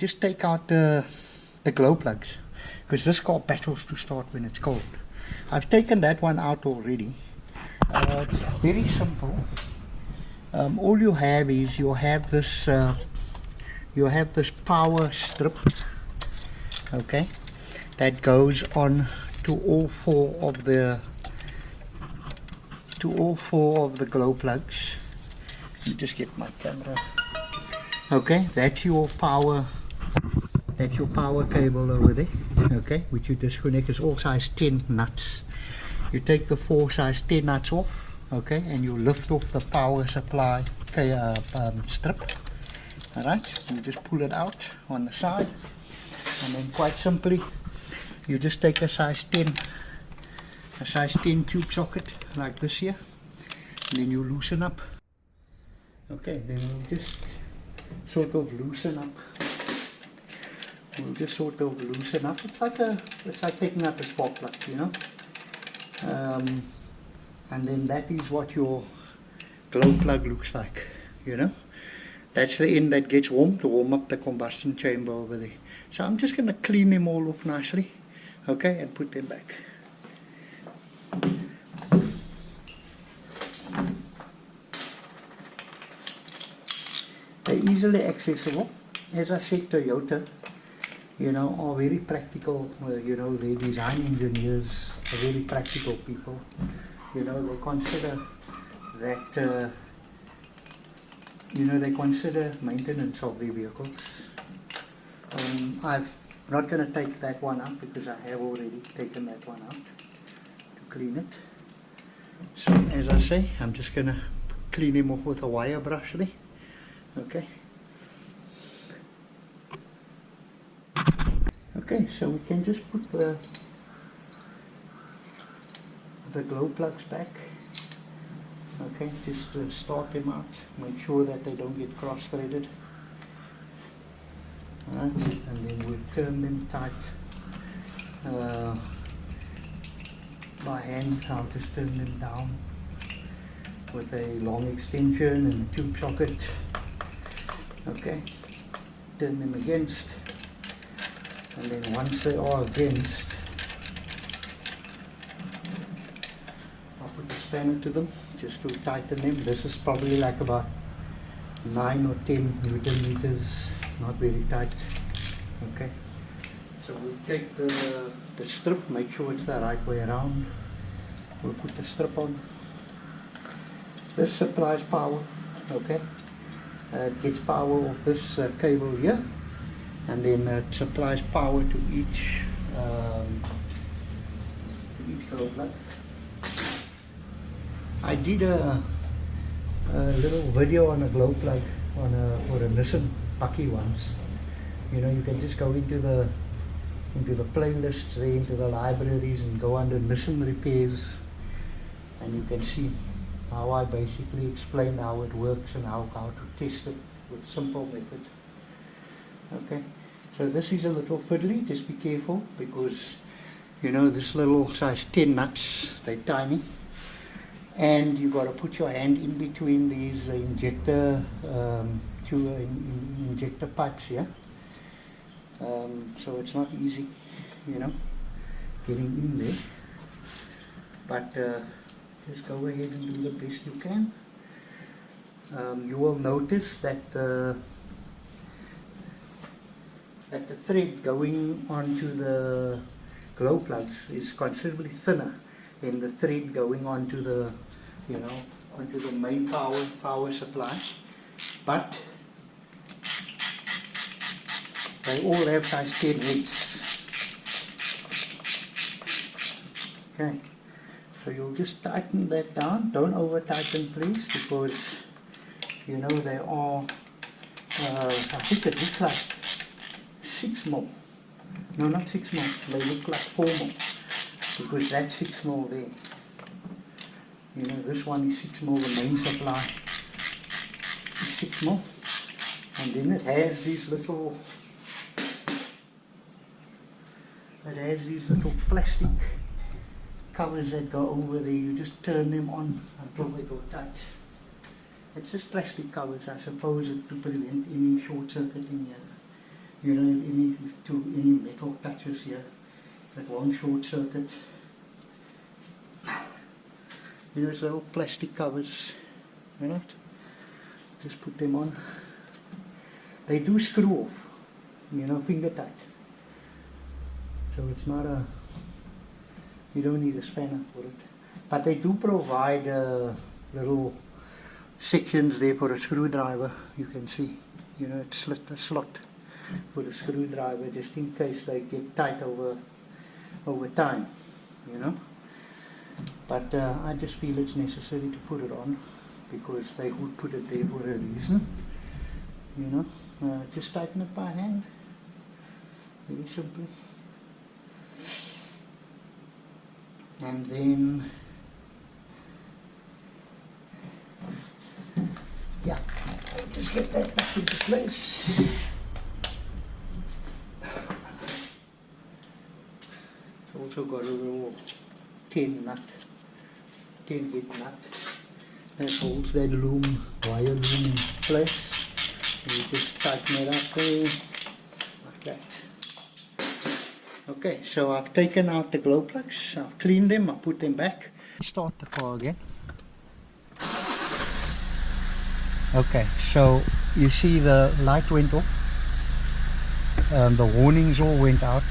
just take out the glow plugs, because this car battles to start when it's cold. I've taken that one out already. It's very simple. All you have is you have this power strip, okay, that goes on to all four of the glow plugs. Let me just get my camera. Okay, that's your power cable over there, okay, which you disconnect. Is all size 10 nuts. You take the 4 size 10 nuts off, okay, and you lift off the power supply strip. Alright, you just pull it out on the side, and then quite simply you just take a size 10 tube socket like this here, and then you loosen up. Okay, then we'll just sort of loosen up. It's like taking out a spark plug, you know. And then that is what your glow plug looks like, you know. That's the end that gets warm to warm up the combustion chamber over there. So I'm just going to clean them all off nicely, okay, and put them back. They're easily accessible. As I said, Toyota, you know, are very practical. You know, their design engineers are very practical people. You know, they consider that, you know, they consider maintenance of their vehicles. I'm not going to take that one out because I have already taken that one out to clean it. So as I say, I'm just going to clean him off with a wire brush there. Okay. Okay, so we can just put the glow plugs back. Okay, just start them out. Make sure that they don't get cross-threaded. Alright, and then we'll turn them tight by hand. I'll just turn them down with a long extension and a tube socket. Okay, turn them against, and then once they are against, I'll put the spanner to them just to tighten them. This is probably like about 9 or 10 Newton meters, not very tight. Okay, so we'll take the strip, make sure it's the right way around. We'll put the strip on. This supplies power, okay. It gets power of this cable here, and then it supplies power to each glow plug. I did a little video on a glow plug for a Nissan Bucky once. You know, you can just go into the playlists there, into the libraries, and go under Nissan repairs, and you can see how I basically explain how it works and how to test it with simple method. Okay, so this is a little fiddly, just be careful, because you know this little size 10 nuts, they're tiny, and you got to put your hand in between these injector pipes here. So it's not easy, you know, getting in there, but just go ahead and do the best you can. You will notice that the thread going onto the glow plugs is considerably thinner than the thread going onto the, you know, onto the main power supply. But they all have size 10 heads. Okay. So you'll just tighten that down. Don't over tighten, please, because you know they are, I think it looks like 6 mil. No, not 6 mil. They look like 4 mil, because that's 6 mil there. You know, this one is 6 mil, the main supply is 6 mil. And then it has these little plastic covers that go over there. You just turn them on until they go tight. It's just plastic covers, I suppose, to prevent any short circuiting here. You know, any metal touches here, that won't short circuit. You know, those little plastic covers, you know, just put them on. They do screw off, you know, finger tight. So it's not a, you don't need a spanner for it. But they do provide little sections there for a screwdriver, you can see. You know, it's slit a slot for the screwdriver just in case they get tight over time, you know. But I just feel it's necessary to put it on because they would put it there for a reason, you know. Just tighten it by hand, very simply. And then, yeah, I'll just get that back into place. It's also got a little 10 gauge nut that holds that loom, wire loom in place. And you just tighten it up there, like that. Okay, so I've taken out the glow plugs, I've cleaned them, I've put them back. Start the car again. Okay, so you see the light went off, the warnings all went out,